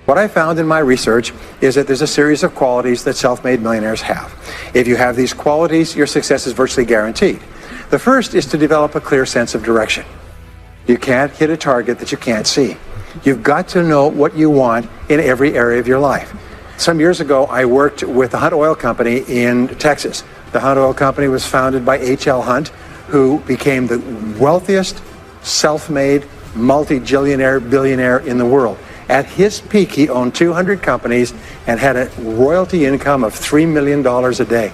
What I found in my research is that there's a series of qualities that self-made millionaires have. If you have these qualities, your success is virtually guaranteed. The first is to develop a clear sense of direction. You can't hit a target that you can't see. You've got to know what you want in every area of your life. Some years ago, I worked with the Hunt Oil Company in Texas. The Hunt Oil Company was founded by H.L. Hunt, who became the wealthiest, self-made, multi-billionaire in the world. At his peak, he owned 200 companies and had a royalty income of $3 million a day.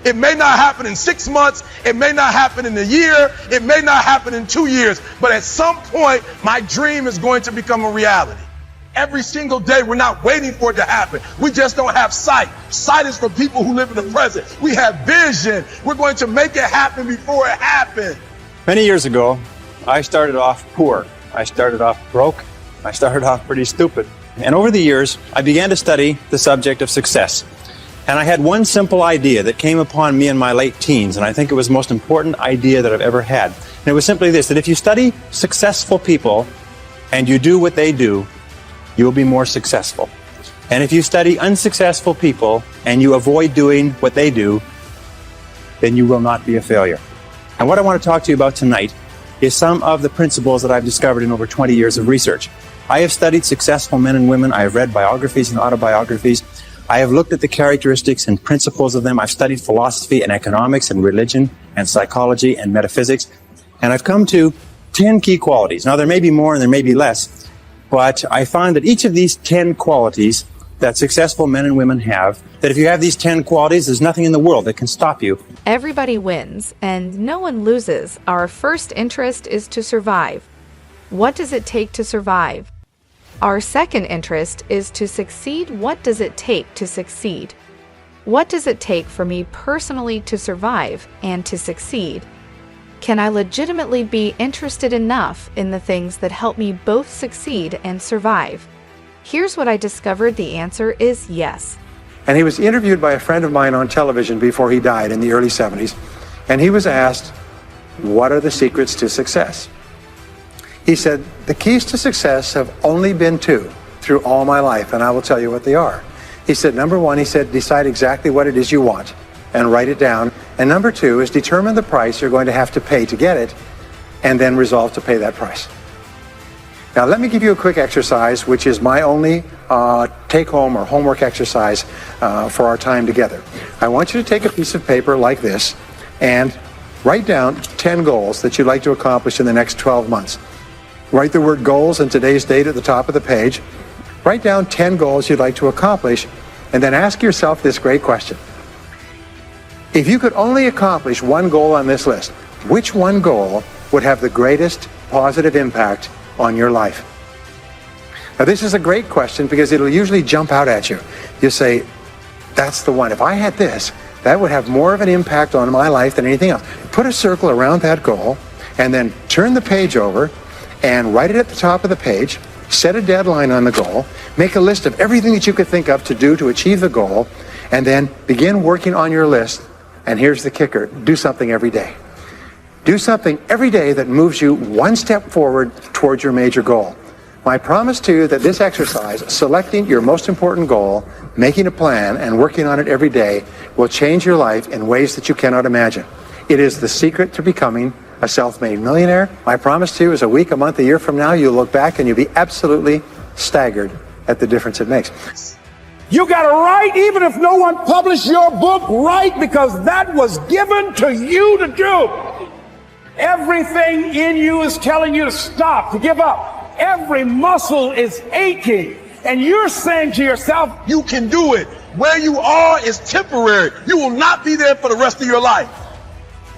It may not happen in 6 months, it may not happen in a year, it may not happen in 2 years, but at some point, my dream is going to become a reality. Every single day, we're not waiting for it to happen. We just don't have sight. Sight is for people who live in the present. We have vision. We're going to make it happen before it happens. Many years ago, I started off poor. I started off broke. I started off pretty stupid. And over the years, I began to study the subject of success. And I had one simple idea that came upon me in my late teens, and I think it was the most important idea that I've ever had. And it was simply this, that if you study successful people and you do what they do, you will be more successful. And if you study unsuccessful people and you avoid doing what they do, then you will not be a failure. And what I want to talk to you about tonight is some of the principles that I've discovered in over 20 years of research. I have studied successful men and women. I have read biographies and autobiographies. I have looked at the characteristics and principles of them. I've studied philosophy and economics and religion and psychology and metaphysics. And I've come to 10 key qualities. Now, there may be more and there may be less, but I find that each of these 10 qualities that successful men and women have, that if you have these 10 qualities, there's nothing in the world that can stop you. Everybody wins and no one loses. Our first interest is to survive. What does it take to survive? Our second interest is to succeed. What does it take to succeed? What does it take for me personally to survive and to succeed? Can I legitimately be interested enough in the things that help me both succeed and survive? Here's what I discovered. The answer is yes. And he was interviewed by a friend of mine on television before he died in the early 70s. And he was asked, what are the secrets to success? He said, the keys to success have only been two through all my life, and I will tell you what they are. He said, number one, he said, decide exactly what it is you want and write it down. And number two is determine the price you're going to have to pay to get it, and then resolve to pay that price. Now, let me give you a quick exercise, which is my only take-home or homework exercise for our time together. I want you to take a piece of paper like this and write down 10 goals that you'd like to accomplish in the next 12 months. Write the word goals and today's date at the top of the page. Write down 10 goals you'd like to accomplish, and then ask yourself this great question. If you could only accomplish one goal on this list, which one goal would have the greatest positive impact on your life? Now, this is a great question because it'll usually jump out at you. You say, that's the one. If I had this, that would have more of an impact on my life than anything else. Put a circle around that goal and then turn the page over and write it at the top of the page. Set a deadline on the goal. Make a list of everything that you could think of to do to achieve the goal, and then begin working on your list. And here's the kicker. Do something every day. Do something every day that moves you one step forward towards your major goal. My promise to you that this exercise, selecting your most important goal, making a plan, and working on it every day, will change your life in ways that you cannot imagine. It is the secret to becoming a self-made millionaire. My promise to you is a week, a month, a year from now, you'll look back and you'll be absolutely staggered at the difference it makes. You got to write, even if no one published your book, write, because that was given to you to do. Everything in you is telling you to stop, to give up. Every muscle is aching. And you're saying to yourself, You can do it. Where you are is temporary. You will not be there for the rest of your life.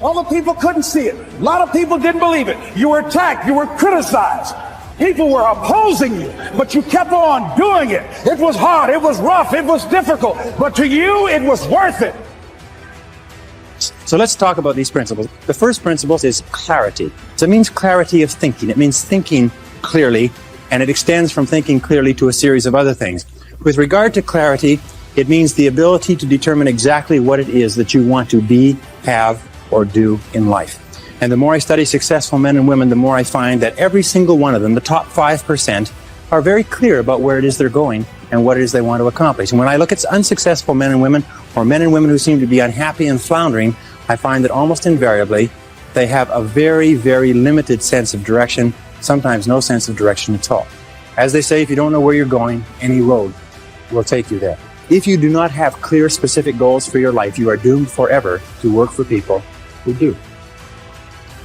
all the people couldn't see it. A lot of people didn't believe it. You were attacked. You were criticized. People were opposing you, but you kept on doing it. It was hard. It was rough. It was difficult. But to you, it was worth it. So let's talk about these principles. The first principle is clarity. So it means clarity of thinking. It means thinking clearly, and it extends from thinking clearly to a series of other things. With regard to clarity, it means the ability to determine exactly what it is that you want to be, have, or do in life. And the more I study successful men and women, the more I find that every single one of them, the top 5%, are very clear about where it is they're going and what it is they want to accomplish. And when I look at unsuccessful men and women, or men and women who seem to be unhappy and floundering, I find that almost invariably they have a very, very limited sense of direction, sometimes no sense of direction at all. As they say, if you don't know where you're going, any road will take you there. If you do not have clear, specific goals for your life, you are doomed forever to work for people who do.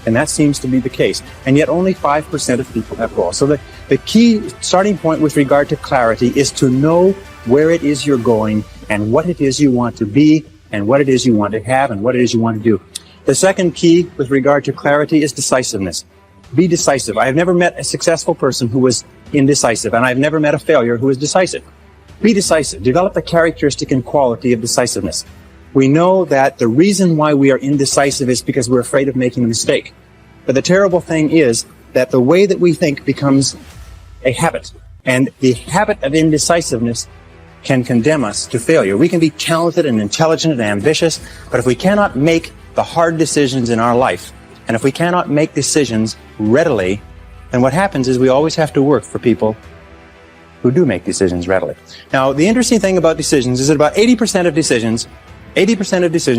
And that seems to be the case. And yet only 5% of people have goals. So the key starting point with regard to clarity is to know where it is you're going and what it is you want to be and what it is you want to have and what it is you want to do. The second key with regard to clarity is decisiveness. Be decisive. I have never met a successful person who was indecisive, and I've never met a failure who is decisive. Be decisive. Develop the characteristic and quality of decisiveness. We know that the reason why we are indecisive is because we're afraid of making a mistake. But the terrible thing is that the way that we think becomes a habit, and the habit of indecisiveness can condemn us to failure. We can be talented and intelligent and ambitious, but if we cannot make the hard decisions in our life, and if we cannot make decisions readily, then what happens is we always have to work for people who do make decisions readily. Now, the interesting thing about decisions is that about 80% of decisions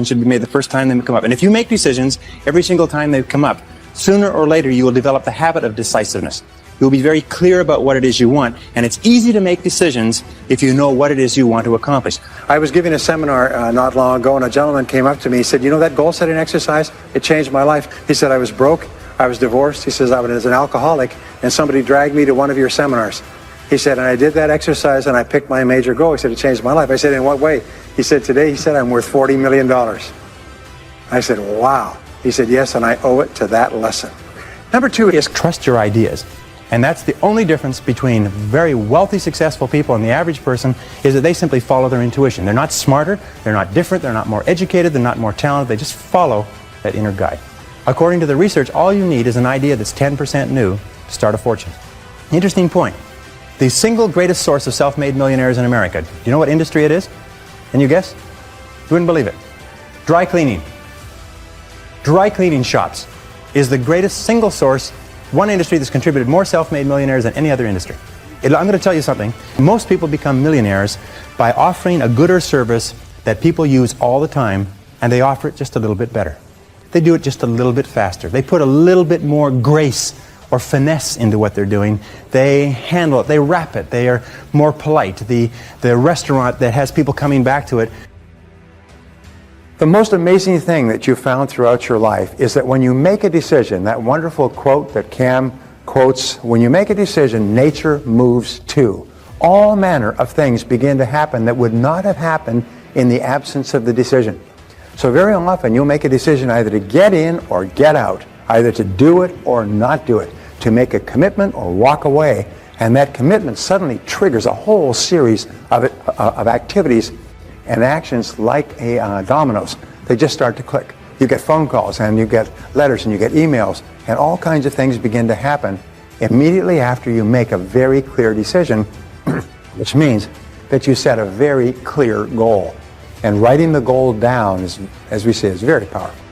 should be made the first time they come up. And if you make decisions every single time they come up, sooner or later you will develop the habit of decisiveness. You'll be very clear about what it is you want, and it's easy to make decisions if you know what it is you want to accomplish. I was giving a seminar not long ago, and a gentleman came up to me. He said, you know that goal setting exercise? It changed my life. He said, I was broke, I was divorced. He says, I was an alcoholic, and somebody dragged me to one of your seminars. He said, and I did that exercise, and I picked my major goal. He said, it changed my life. I said, in what way? He said, today, he said, I'm worth $40 million. I said, wow. He said, yes, and I owe it to that lesson. Number two is trust your ideas. And that's the only difference between very wealthy, successful people and the average person, is that they simply follow their intuition. They're not smarter, they're not different, they're not more educated, they're not more talented, they just follow that inner guide. According to the research, all you need is an idea that's 10% new to start a fortune. Interesting point. The single greatest source of self-made millionaires in America, do you know what industry it is? Can you guess? You wouldn't believe it. Dry cleaning. Dry cleaning shops is the greatest single source, one industry that's contributed more self-made millionaires than any other industry. I'm going to tell you something. Most people become millionaires by offering a good or service that people use all the time, and they offer it just a little bit better. They do it just a little bit faster. They put a little bit more grace or finesse into what they're doing. They handle it, they wrap it, they are more polite. The restaurant that has people coming back to it. The most amazing thing that you've found throughout your life is that when you make a decision, that wonderful quote that Cam quotes, when you make a decision, nature moves too. All manner of things begin to happen that would not have happened in the absence of the decision. So very often you'll make a decision either to get in or get out, either to do it or not do it, to make a commitment or walk away, and that commitment suddenly triggers a whole series of activities and actions like dominoes. They just start to click. You get phone calls, and you get letters, and you get emails, and all kinds of things begin to happen immediately after you make a very clear decision, which means that you set a very clear goal. And writing the goal down, as we say, is very powerful.